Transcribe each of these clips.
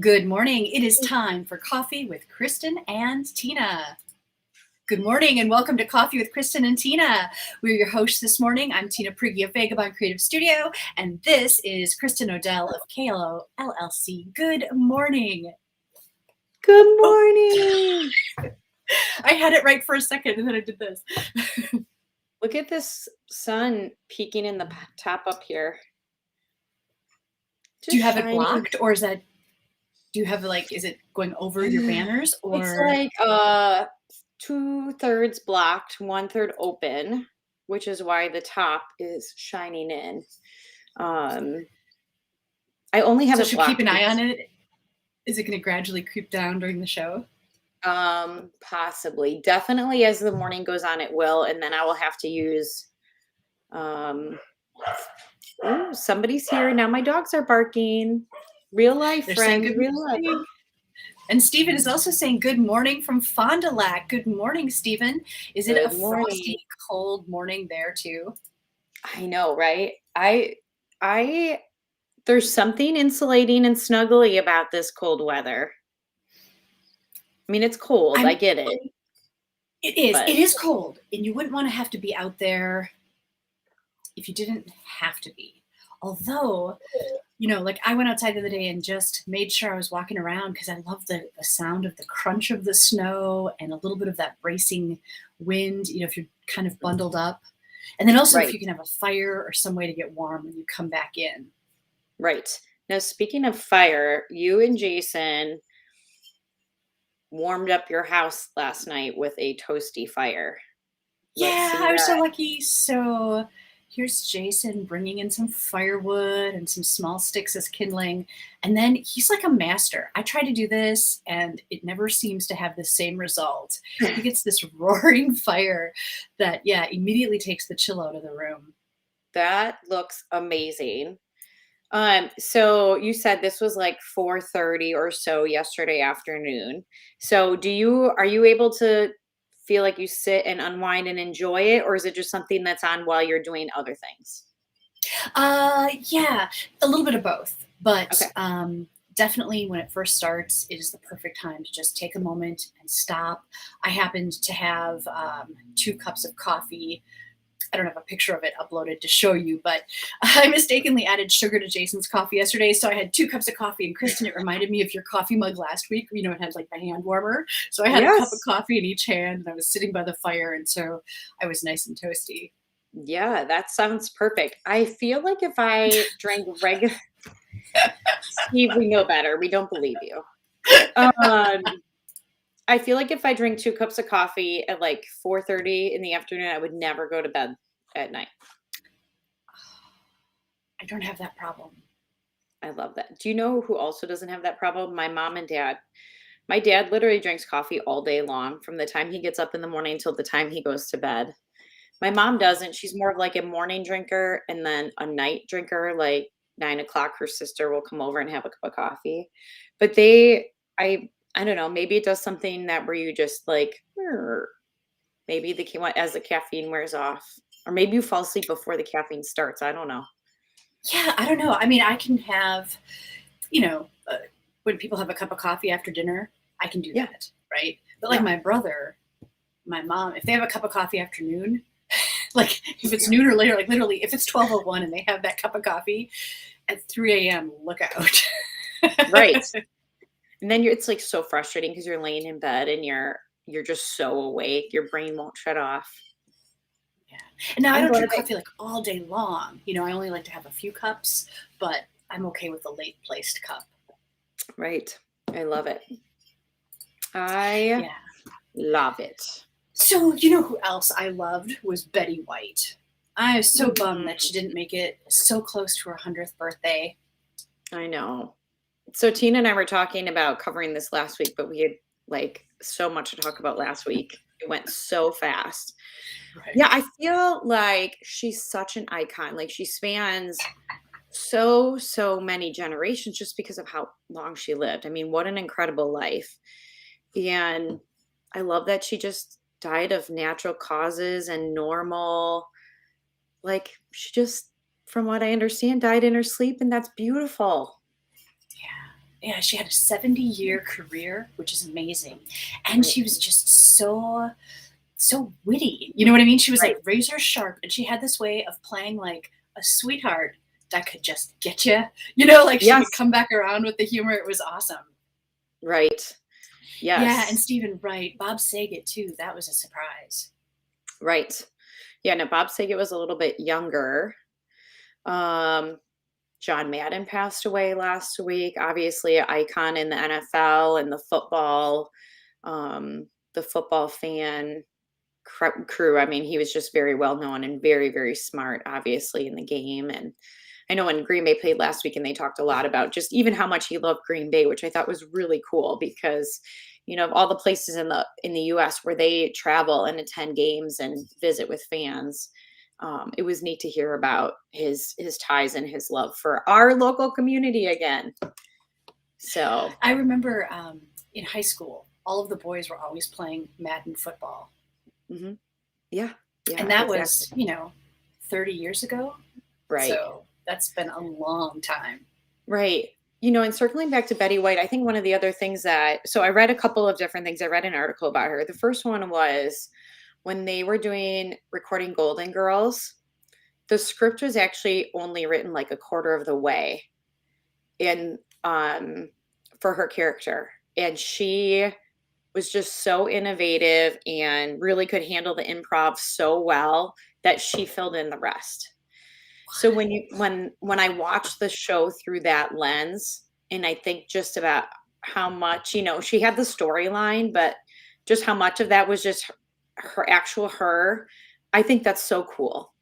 Good morning. It is time for Coffee with Kristin and Tina. Good morning and welcome to Coffee with Kristin and Tina. We're your hosts this morning. I'm Tina Prigge of Vagabond Creative Studio, and this is Kristin Odell of KLO LLC. Good morning. Good morning. I had it right for a second and then I did this. Look at this sun peeking in the top up here. Do you have it blocked, or is that, do you have is it going over your banners, or? It's like 2/3 blocked, 1/3 open, which is why the top is shining in. I only have So it should blocked. keep an eye on it. Is it going to gradually creep down during the show? Possibly. Definitely as the morning goes on, it will, and then I will have to use ooh, somebody's here. Now my dogs are barking. Real life, They're friends. saying good Real life. morning. And Stephen is also saying good morning from Fond du Lac. Good morning, Stephen. Is it a frosty, cold morning there too? I know, right? There's something insulating and snuggly about this cold weather. I mean, it's cold. I get it. It is. It is cold, and you wouldn't want to have to be out there if you didn't have to be. Although, I went outside the other day and just made sure I was walking around because I love the sound of the crunch of the snow and a little bit of that bracing wind, if you're kind of bundled up. And then also if you can have a fire or some way to get warm when you come back in. Right. Now, speaking of fire, you and Jason warmed up your house last night with a toasty fire. Yeah, I was so lucky. So here's Jason bringing in some firewood and some small sticks as kindling. And then he's like a master. I try to do this and it never seems to have the same result. He gets this roaring fire that, immediately takes the chill out of the room. That looks amazing. So you said this was like 4:30 or so yesterday afternoon. So are you able to feel like you sit and unwind and enjoy it, or is it just something that's on while you're doing other things? Yeah, a little bit of both, but Okay. Definitely when it first starts, it is the perfect time to just take a moment and stop. I happened to have 2 cups of coffee. I don't have a picture of it uploaded to show you, but I mistakenly added sugar to Jason's coffee yesterday. So I had 2 cups of coffee, and Kristin, it reminded me of your coffee mug last week. It had like the hand warmer. So I had a cup of coffee in each hand and I was sitting by the fire. And so I was nice and toasty. Yeah, that sounds perfect. I feel like if I drank regular, Steve, we know better. We don't believe you. I feel like if I drink 2 cups of coffee at like 4:30 in the afternoon, I would never go to bed at night. I don't have that problem. I love that. Do you know who also doesn't have that problem? My mom and dad. My dad literally drinks coffee all day long from the time he gets up in the morning till the time he goes to bed. My mom doesn't. She's more of like a morning drinker and then a night drinker. Like 9 o'clock, her sister will come over and have a cup of coffee. But I don't know. Maybe it does something that where you just like, maybe as the caffeine wears off, or maybe you fall asleep before the caffeine starts. I don't know. Yeah, I don't know. I mean, I can have, when people have a cup of coffee after dinner, I can do that, right? But like my brother, my mom, if they have a cup of coffee after noon, like if it's noon or later, like literally if it's 12:01 and they have that cup of coffee at 3 a.m., look out. Right. And then it's like so frustrating because you're laying in bed and you're just so awake. Your brain won't shut off. Yeah. And now I don't drink coffee like all day long. I only like to have a few cups, but I'm okay with a late placed cup. Right. I love it. I love it. So, who else I loved was Betty White. I was so bummed that she didn't make it so close to her 100th birthday. I know. So Tina and I were talking about covering this last week, but we had like so much to talk about last week. It went so fast. Right. Yeah, I feel like she's such an icon. Like she spans so many generations just because of how long she lived. I mean, what an incredible life. And I love that she just died of natural causes and normal. Like she just, from what I understand, died in her sleep, and that's beautiful. Yeah. Yeah, she had a 70-year career, which is amazing. And Right. she was just so witty. You know what I mean? She was Right. like razor sharp, and she had this way of playing like a sweetheart that could just get you. You know, like she could Yes. come back around with the humor. It was awesome. Right. Yeah, and Yes. Stephen Wright, Bob Saget too. That was a surprise. Right. Yeah, no, Bob Saget was a little bit younger. Um, John Madden passed away last week, obviously an icon in the NFL and the football fan crew. I mean, he was just very well known and very, very smart, obviously, in the game. And I know when Green Bay played last week, and they talked a lot about just even how much he loved Green Bay, which I thought was really cool because, of all the places in the U.S. where they travel and attend games and visit with fans, it was neat to hear about his ties and his love for our local community again. So, I remember in high school, all of the boys were always playing Madden football. mhm. Yeah, And yeah, that exactly. was, 30 years ago. Right. So that's been a long time. Right. And circling back to Betty White, I think one of the other things so I read a couple of different things. I read an article about her. The first one was when they were doing recording Golden Girls, the script was actually only written like a quarter of the way in for her character. And she was just so innovative and really could handle the improv so well that she filled in the rest. So when I watch the show through that lens, and I think just about how much, she had the storyline, but just how much of that was just her actual her, I think that's so cool.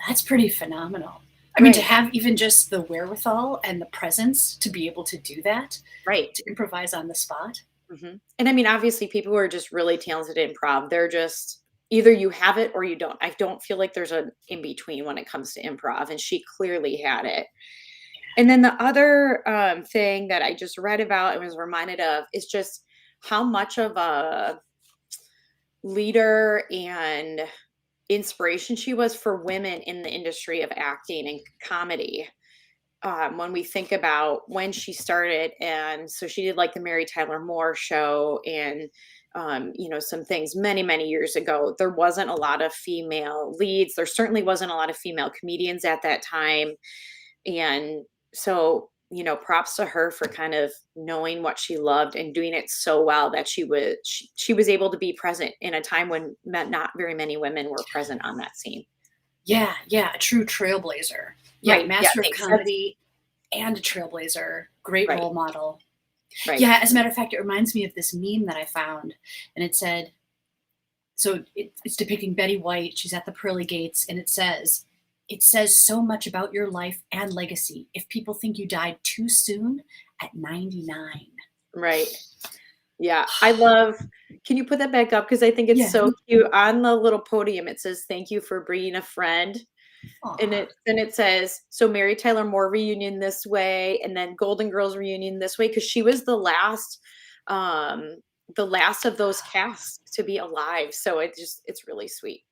That's pretty phenomenal. I mean, to Right. have even just the wherewithal and the presence to be able to do that, Right. to improvise on the spot. And I mean, obviously, people who are just really talented at improv, they're just either you have it or you don't. I don't feel like there's an in between when it comes to improv, and she clearly had it. And then the other thing that I just read about and was reminded of is just how much of a leader and inspiration she was for women in the industry of acting and comedy. When we think about when she started, and so she did like the Mary Tyler Moore show and some things many, many years ago. There wasn't a lot of female leads. There certainly wasn't a lot of female comedians at that time. And so, props to her for kind of knowing what she loved and doing it so well that she was able to be present in a time when not very many women were present on that scene. Yeah, yeah, a true trailblazer. Yeah, Right. Yeah. master of Thanks. That's comedy and a trailblazer. Great right. role model. Right. Yeah, as a matter of fact, it reminds me of this meme that I found, and it said, so it's depicting Betty White. She's at the pearly gates, and it says so much about your life and legacy if people think you died too soon at 99. Right. Yeah. I love, can you put that back up? Because I think it's Yeah. so cute. On the little podium, it says, "Thank you for bringing a friend." And Aw. it says, so Mary Tyler Moore reunion this way, and then Golden Girls reunion this way, because she was um, the last of those casts to be alive. So it's really sweet.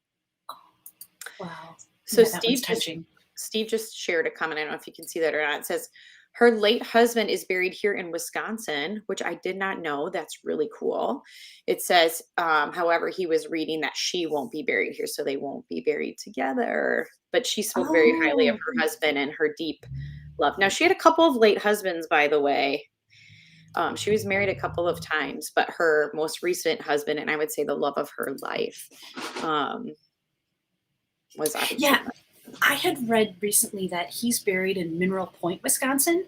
Wow. So Yeah, that one's touching. Steve just shared a comment. I don't know if you can see that or not. It says, her late husband is buried here in Wisconsin, which I did not know. That's really cool. It says, however, he was reading that she won't be buried here, so they won't be buried together. But she spoke very highly of Oh, her husband and her deep love. Now, she had a couple of late husbands, by the way. She was married a couple of times, but her most recent husband, and I would say the love of her life, was obviously. yeah. I had read recently that he's buried in Mineral Point, Wisconsin.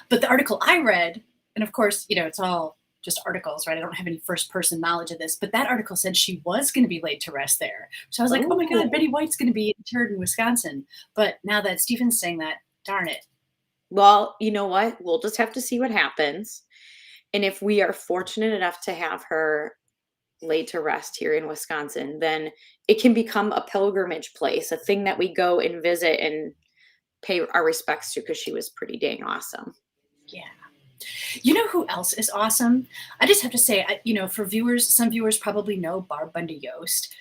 But the article I read, and of course, it's all just articles, right? I don't have any first person knowledge of this, but that article said she was going to be laid to rest there. So I was like, oh my God, Oh. Betty White's going to be interred in Wisconsin. But now that Stephen's saying that, darn it. Well, you know what? We'll just have to see what happens. And if we are fortunate enough to have her laid to rest here in Wisconsin, then it can become a pilgrimage place, a thing that we go and visit and pay our respects to, because she was pretty dang awesome. Yeah. You know who else is awesome? I just have to say, for viewers, some viewers probably know Barb Bundy Yost.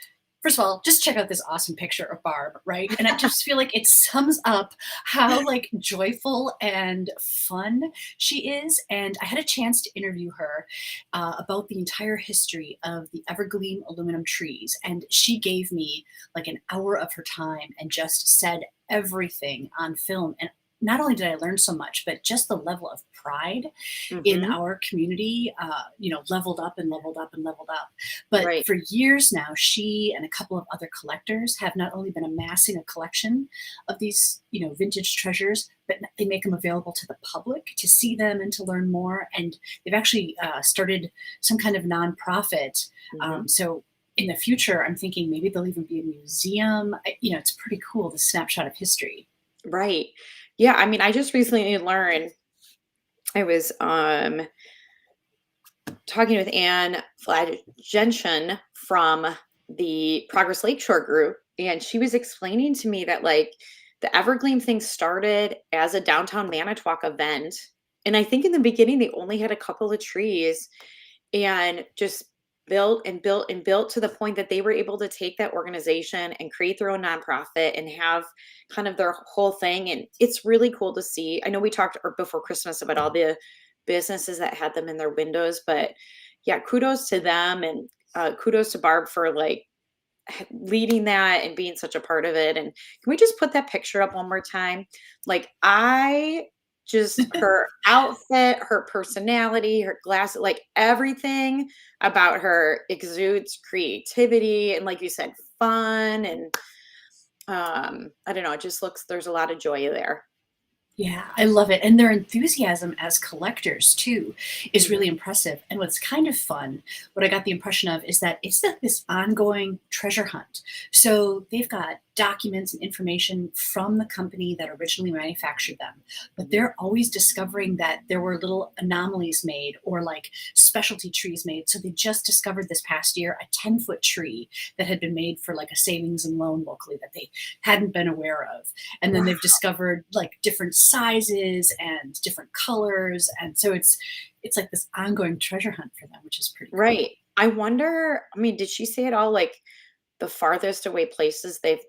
First of all, just check out this awesome picture of Barb, right? And I just feel like it sums up how like joyful and fun she is. And I had a chance to interview her about the entire history of the evergreen aluminum trees, and she gave me like an hour of her time and just said everything on film. And not only did I learn so much, but just the level of pride in Mhm. our community, leveled up and leveled up and leveled up. But Right. for years now, she and a couple of other collectors have not only been amassing a collection of these, vintage treasures, but they make them available to the public to see them and to learn more. And they've actually started some kind of nonprofit. Mhm. So in the future, I'm thinking maybe there'll even be a museum. It's pretty cool, the snapshot of history. Right. Yeah, I mean, I just recently learned I was talking with Anne Flagenshin from the Progress Lakeshore group, and she was explaining to me that like the Evergreen thing started as a downtown Manitowoc event. And I think in the beginning they only had a couple of trees and just built and built and built to the point that they were able to take that organization and create their own nonprofit and have kind of their whole thing. And it's really cool to see. I know we talked before Christmas about all the businesses that had them in their windows, but yeah, kudos to them, and kudos to Barb for like leading that and being such a part of it. And can we just put that picture up one more time? Like I just her outfit, her personality, her glasses, like everything about her exudes creativity and like you said, fun and I don't know, it just looks there's a lot of joy there. Yeah, I love it. And their enthusiasm as collectors too is really Mhm. impressive. And what's kind of fun, what I got the impression of is that it's like this ongoing treasure hunt. So they've got documents and information from the company that originally manufactured them, but Mhm. they're always discovering that there were little anomalies made or like specialty trees made. So they just discovered this past year a 10-foot tree that had been made for like a savings and loan locally that they hadn't been aware of, and then Wow. they've discovered like different sizes and different colors, and so it's like this ongoing treasure hunt for them, which is pretty Right. cool. I wonder, I mean, did she say at all like the farthest away places they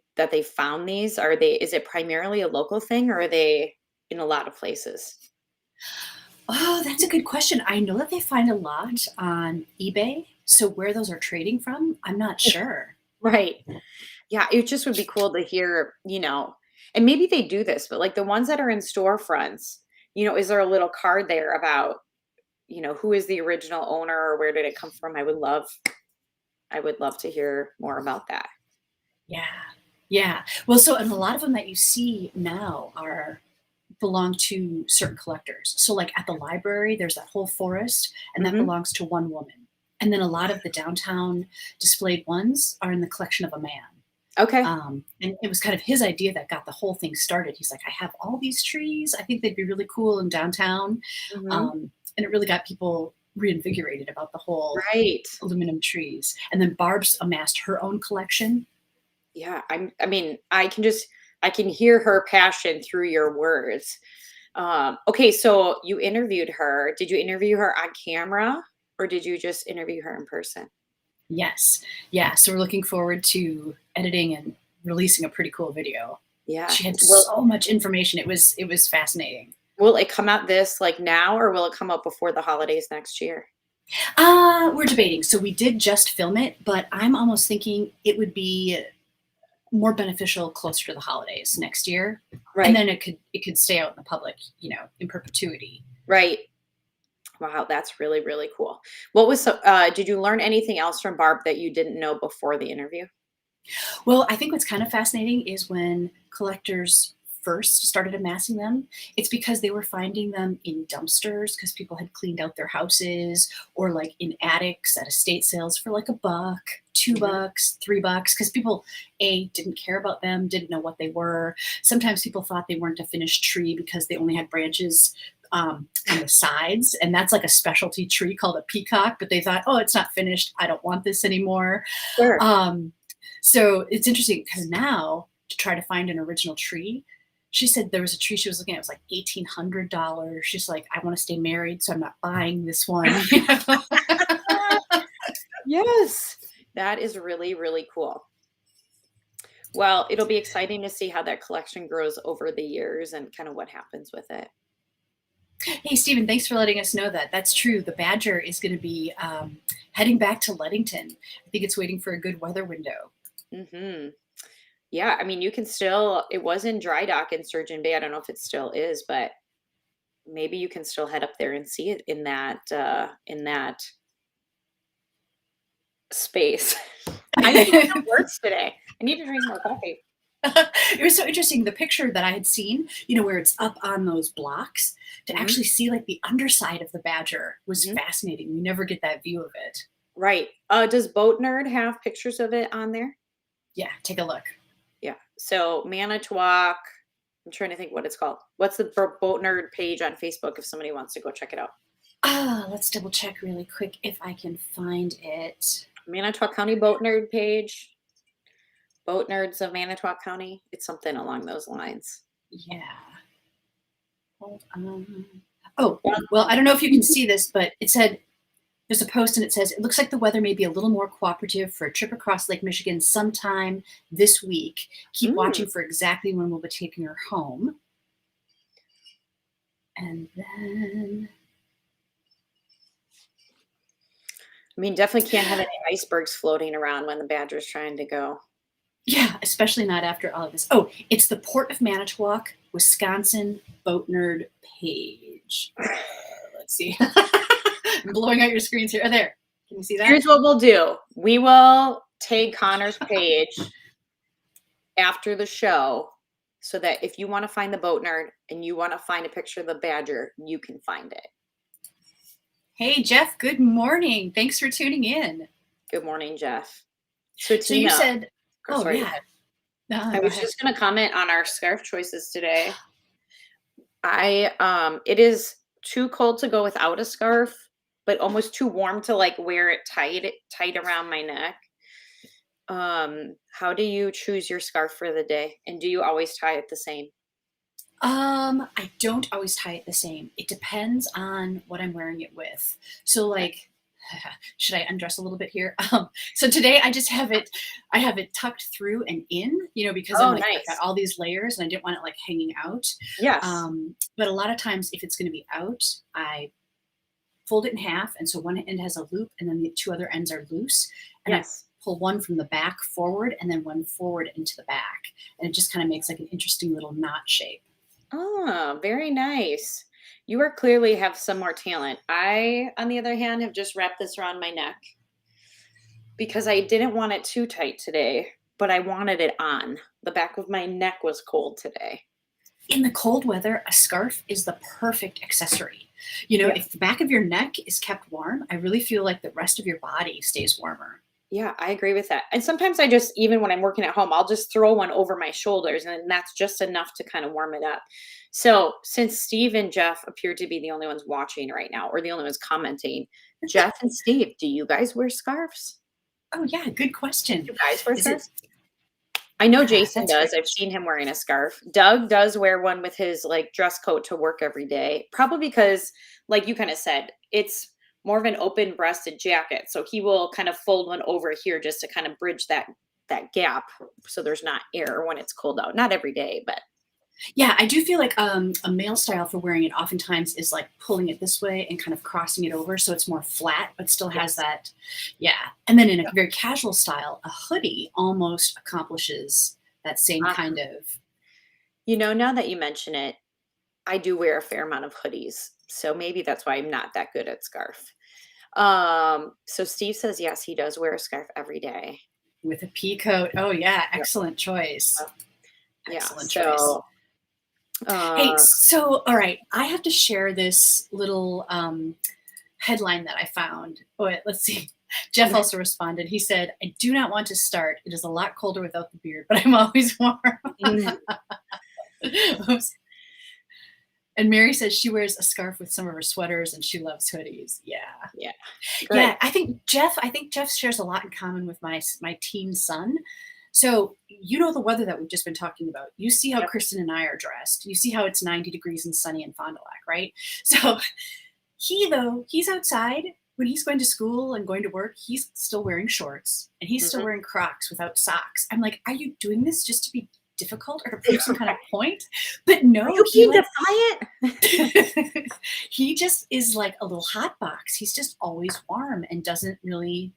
found these? Are they is it primarily a local thing or are they in a lot of places? Oh, that's a good question. I know that they find a lot on eBay, so where those are trading from, I'm not sure. Right. Yeah, it just would be cool to hear, and maybe they do this, but like the ones that are in storefronts, is there a little card there about, who is the original owner or where did it come from? I would love to hear more about that. Yeah, yeah. Well, so and a lot of them that you see now are belong to certain collectors. So, like at the library, there's that whole forest, and that Hmm. belongs to one woman. And then a lot of the downtown displayed ones are in the collection of a man. Okay. And it was kind of his idea that got the whole thing started. He's like, I have all these trees. I think they'd be really cool in downtown. Hmm. And it really got people reinvigorated about the whole Right. aluminum trees. And then Barb's amassed her own collection. Yeah. I mean, I can hear her passion through your words. Okay, so you interviewed her. Did you interview her on camera or did you just interview her in person? Yes. Yeah. So we're looking forward to editing and releasing a pretty cool video. Yeah. She had Well, so much information. It was fascinating. will it come out this like now or will it come out before the holidays next year? We're debating. So we did just film it, but I'm almost thinking it would be more beneficial closer to the holidays next year. And Right. then it could stay out in the public, in perpetuity. Right. Wow, that's really, really cool. Did you learn anything else from Barb that you didn't know before the interview? Well, I think what's kind of fascinating is when collectors first started amassing them, it's because they were finding them in dumpsters because people had cleaned out their houses, or like in attics at estate sales for like a buck, two Mhm. bucks, $3, because people didn't care about them, didn't know what they were. Sometimes people thought they weren't a finished tree because they only had branches on the sides, and that's like a specialty tree called a peacock. But they thought, oh, it's not finished. I don't want this anymore. Sure. Um, so it's interesting because now to try to find an original tree, she said there was a tree she was looking at. It was like $1,800. She's like, I want to stay married, so I'm not buying this one. Yes. That is really, really cool. Well, it'll be exciting to see how that collection grows over the years and kind of what happens with it. Hey, Stephen, thanks for letting us know that. That's true. The Badger is going to be heading back to Leadington. I think it's waiting for a good weather window. Hmm. Yeah, I mean, you can still, it was in dry dock in Sturgeon Bay. I don't know if it still is, but maybe you can still head up there and see it in that space. I need to look up words today. I need to drink more coffee. It was so interesting. The picture that I had seen, where it's up on those blocks, to Mhm. actually see like the underside of the Badger was Mhm. fascinating. We never get that view of it. Right. Does Boat Nerd have pictures of it on there? Yeah, take a look. Yeah. So Manitowoc, I'm trying to think what it's called. What's the Boat Nerd page on Facebook if somebody wants to go check it out? Let's double check really quick if I can find it. Manitowoc County Boat Nerd page. Boat Nerds of Manitowoc County. It's something along those lines. Yeah. Hold on. Oh, well, I don't know if you can see this, but it said there's a post and it says, it looks like the weather may be a little more cooperative for a trip across Lake Michigan sometime this week. Keep watching for exactly when we'll be taking her home. And then, I mean, definitely can't have any icebergs floating around when the Badger's trying to go. yeah, especially not after all of this. Oh, it's the Port of Manitowoc, Wisconsin Boat Nerd page. Let's see. I'm blowing out your screens here. Oh, there. Can you see that? Here's what we'll do. We will take Connor's page after the show so that if you want to find the Boat Nerd and you want to find a picture of the Badger, you can find it. Hey, Jeff, good morning. Thanks for tuning in. Good morning, Jeff. So you said, sorry. Yeah. I was just going to comment on our scarf choices today. It is too cold to go without a scarf, but almost too warm to like wear it tight around my neck. How do you choose your scarf for the day? And do you always tie it the same? I don't always tie it the same. It depends on what I'm wearing it with. So like, should I undress a little bit here? So today I just have it tucked through and in, because I've got all these layers and I didn't want it like hanging out. Yes. But a lot of times if it's going to be out, I fold it in half. And so one end has a loop and then the two other ends are loose. And I pull one from the back forward and then one forward into the back. And it just kind of makes like an interesting little knot shape. Oh, very nice. You are clearly have some more talent. I, on the other hand, have just wrapped this around my neck because I didn't want it too tight today, but I wanted it on. The back of my neck was cold today. In the cold weather, a scarf is the perfect accessory. If the back of your neck is kept warm, I really feel like the rest of your body stays warmer. Yeah, I agree with that. And sometimes I just, even when I'm working at home, I'll just throw one over my shoulders and that's just enough to kind of warm it up. So since Steve and Jeff appear to be the only ones watching right now, or the only ones commenting, Jeff and Steve, do you guys wear scarves? Oh yeah, good question. Do you guys wear scarves? I know Jason does. I've seen him wearing a scarf. Doug does wear one with his like dress coat to work every day, probably because like you kind of said, it's more of an open breasted jacket. So he will kind of fold one over here just to kind of bridge that gap. So there's not air when it's cold out. Not every day, but. Yeah, I do feel like a male style for wearing it oftentimes is like pulling it this way and kind of crossing it over. So it's more flat, but still has that. Yeah. And then in a very casual style, a hoodie almost accomplishes that same kind of. Now that you mention it, I do wear a fair amount of hoodies. So maybe that's why I'm not that good at scarf. So Steve says, yes, he does wear a scarf every day. With a pea coat. Oh yeah. Excellent choice. Excellent choice. Hey, so, all right, I have to share this little headline that I found. Oh, let's see. Jeff also responded. He said, I do not want to start. It is a lot colder without the beard, but I'm always warm. And Mary says she wears a scarf with some of her sweaters and she loves hoodies. Yeah. Yeah. Great. Yeah. I think Jeff shares a lot in common with my teen son. So the weather that we've just been talking about. You see how Kristin and I are dressed. You see how it's 90 degrees and sunny in Fond du Lac, right? So he's outside when he's going to school and going to work, he's still wearing shorts and he's still Mhm. wearing Crocs without socks. I'm like, are you doing this just to be difficult or to prove some kind of point? But Are no, you he being like defiant? he just is like a little hot box. He's just always warm and doesn't really,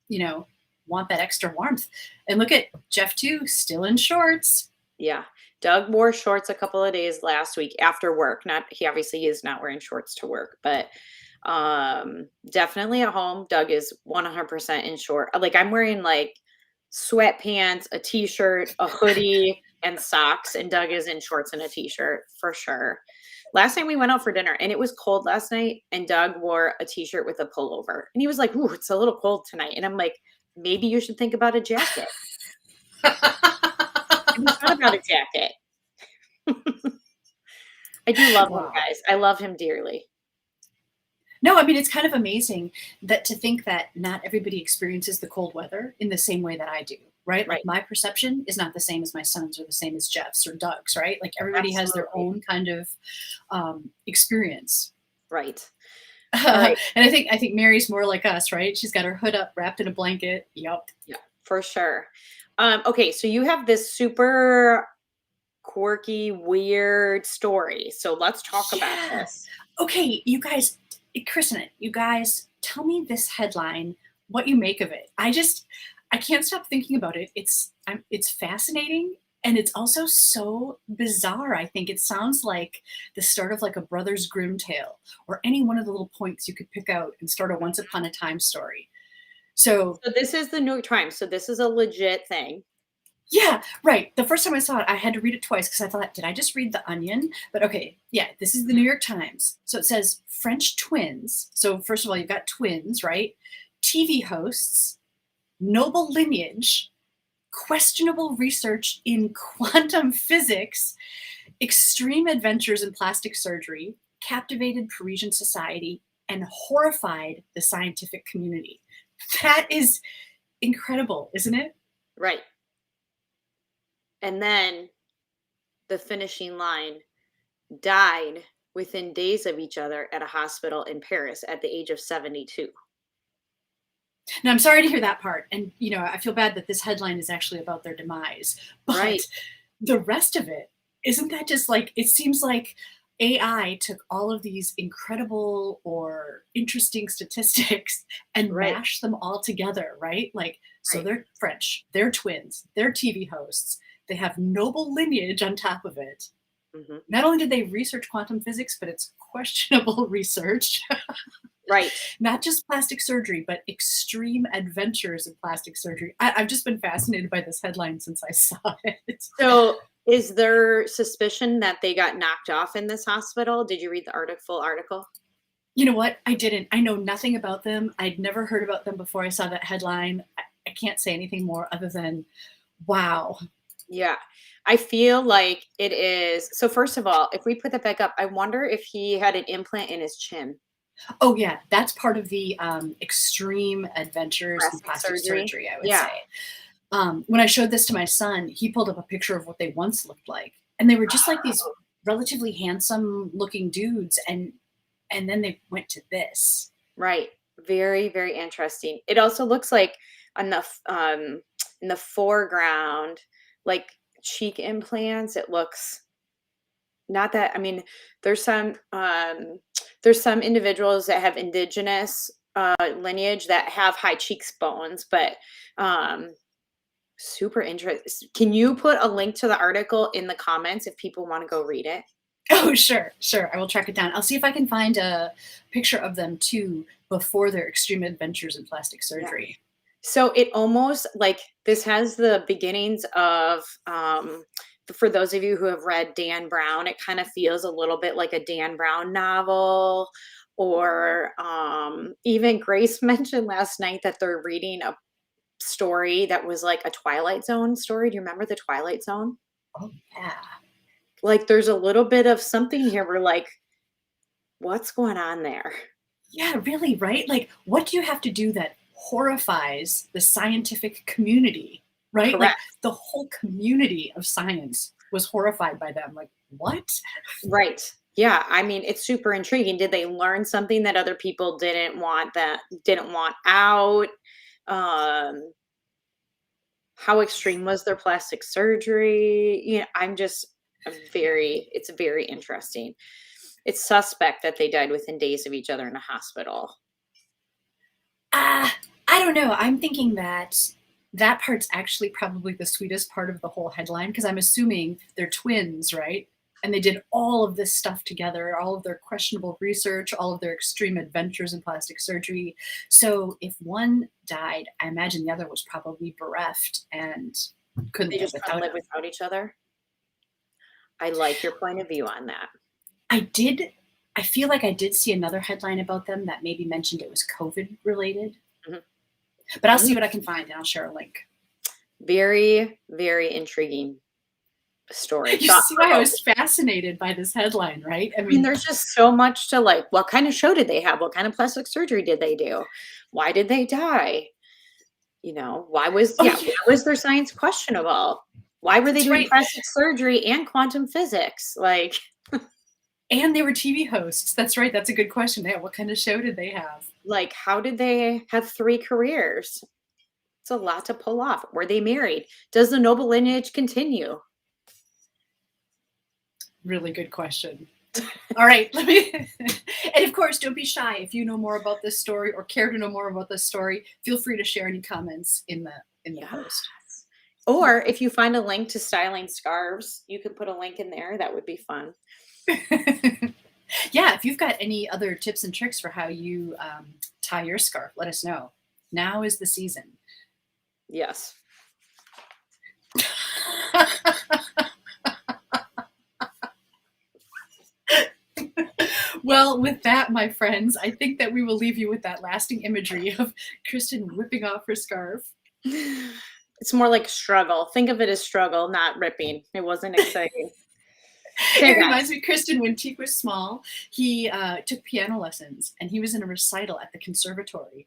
you know, want that extra warmth. And look at Jeff too, still in shorts. Yeah. Doug wore shorts a couple of days last week after work. Not he obviously is not wearing shorts to work, but definitely at home Doug is 100% in short. Like I'm wearing like sweatpants, a t-shirt, a hoodie, and socks, and Doug is in shorts and a t-shirt for sure. Last night we went out for dinner and it was cold last night and Doug wore a t-shirt with a pullover. And he was like, "Ooh, it's a little cold tonight." And I'm like, "Maybe you should think about a jacket." And he thought about a jacket. I do love him, Wow. guys. I love him dearly. No, I mean, it's kind of amazing that to think that not everybody experiences the cold weather in the same way that I do, right? Like Right. my perception is not the same as my son's or the same as Jeff's or Doug's, right? Like everybody has their Absolutely. own kind of experience. Right. All And right. I think Mary's more like us, right? She's got her hood up, wrapped in a blanket. Yep. Yeah, for sure. Okay, so you have this super quirky, weird story. So let's talk about Yeah. this. Okay, you guys, Kristen, you guys, tell me this headline, what you make of it. I can't stop thinking about it. It's fascinating and it's also so bizarre. I think it sounds like the start of like a Brothers Grimm tale or any one of the little points you could pick out and start a once upon a time story. So So this is the New York Times. So this is a legit thing. yeah, right. The first time I saw it, I had to read it twice because I thought, did I just read The Onion? But okay, yeah, this is the New York Times. So it says French twins. So first of all, you've got twins, right? TV hosts, noble lineage, questionable research in quantum physics, extreme adventures in plastic surgery, captivated Parisian society, and horrified the scientific community. That is incredible, isn't it? Right. And then the finishing line died within days of each other at a hospital in Paris at the age of 72. Now, I'm sorry to hear that part. And, you know, I feel bad that this headline is actually about their demise. But Right. the rest of it, isn't that just like, it seems like AI took all of these incredible or interesting statistics and Right. mashed them all together, right? Like, so Right. they're French, they're twins, they're TV hosts, they have noble lineage on top of it. Mhm. Not only did they research quantum physics, but it's questionable research. Right. Not just plastic surgery, but extreme adventures in plastic surgery. I've just been fascinated by this headline since I saw it. So, is there suspicion that they got knocked off in this hospital? Did you read the full article? You know what? I didn't. I know nothing about them. I'd never heard about them before I saw that headline. I can't say anything more other than, wow. Yeah. I feel like it is. So, first of all, if we put that back up, I wonder if he had an implant in his chin. Oh, yeah, that's part of the extreme adventures in Plastic plastic surgery. surgery, I would Yeah. say. When I showed this to my son, he pulled up a picture of what they once looked like. And they were just like these relatively handsome looking dudes. And then they went to this. Right. Very, very interesting. It also looks like on in the foreground, like cheek implants, it looks not that I mean, there's some there's some individuals that have indigenous lineage that have high cheekbones, but um super interesting. Can you put a link to the article in the comments if people want to go read it? Oh, sure, sure. I will track it down. I'll see if I can find a picture of them too before their extreme adventures in plastic Yeah. surgery. So it almost like this has the beginnings of for those of you who have read Dan Brown, it kind of feels a little bit like a Dan Brown novel. Or even Grace mentioned last night that they're reading a story that was like a Twilight Zone story. Do you remember the Twilight Zone? Oh, yeah. Like there's a little bit of something here. We're like, what's going on there? Yeah, really, right? Like, what do you have to do that horrifies the scientific community, right? Like, Correct. the whole community of science was horrified by them. Like, what? Right. Yeah, I mean, it's super intriguing. Did they learn something that other people didn't want out? Um, how extreme was their plastic surgery? It's very interesting. It's suspect that they died within days of each other in a hospital. I don't know. I'm thinking that that part's actually probably the sweetest part of the whole headline because I'm assuming they're twins, right? And they did all of this stuff together, all of their questionable research, all of their extreme adventures in plastic surgery. So if one died, I imagine the other was probably bereft and couldn't They live just couldn't without live him. without each other. I like your point of view on that. I did. I feel like I did see another headline about them that maybe mentioned it was COVID related, Mhm. but I'll see Mm. what I can find and I'll share a link. Very, very intriguing story. You Thought see why I was provoking. fascinated by this headline, right? I I mean, mean, there's just so much to like. What kind of show did they have? What kind of plastic surgery did they do? Why did they die? oh Why yeah, was their science questionable? Why were they that's doing right. plastic surgery and quantum physics? Like, And they were TV hosts. That's right. That's a good question. Yeah, what kind of show did they have? how did they have 3 careers? It's a lot to pull off. Were they married? Does the noble lineage continue? Really good question. All right, let me. And of course, don't be shy. If you know more about this story or care to know more about this story, feel free to share any comments in the Yeah. post. Or if you find a link to styling scarves, you can put a link in there. That would be fun. Yeah, if you've got any other tips and tricks for how you tie your scarf, let us know. Now is the season. Yes. Well, with that, my friends, I think that we will leave you with that lasting imagery of Kristin whipping off her scarf. It's more like struggle. Think of it as struggle, not ripping. It wasn't exciting. It Okay, reminds guys. me, Kristin, when Teak was small, he took piano lessons and he was in a recital at the conservatory.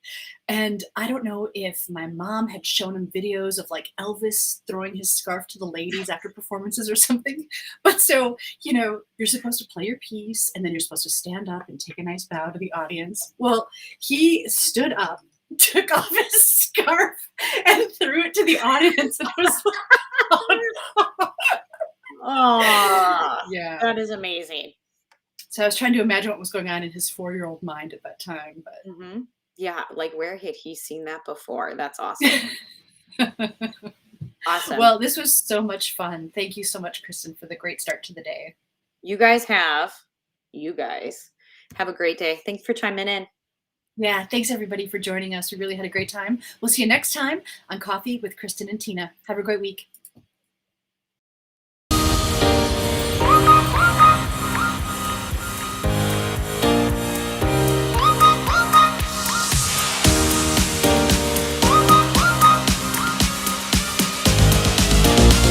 And I don't know if my mom had shown him videos of like Elvis throwing his scarf to the ladies after performances or something. But so, you're supposed to play your piece and then you're supposed to stand up and take a nice bow to the audience. Well, he stood up, took off his scarf, and threw it to the audience. And it was like, Oh, yeah. that is amazing. So I was trying to imagine what was going on in his 4-year-old mind at that time, Hmm. Yeah, like where had he seen that before? That's awesome. but Awesome. well, this was so much fun. Thank you so much, Kristen, for the great start to the day. You guys have, you guys have a great day. Thanks for chiming in. Yeah, thanks everybody for joining us. We really had a great time. We'll see you next time on Coffee with Kristen and Tina. Have a great week.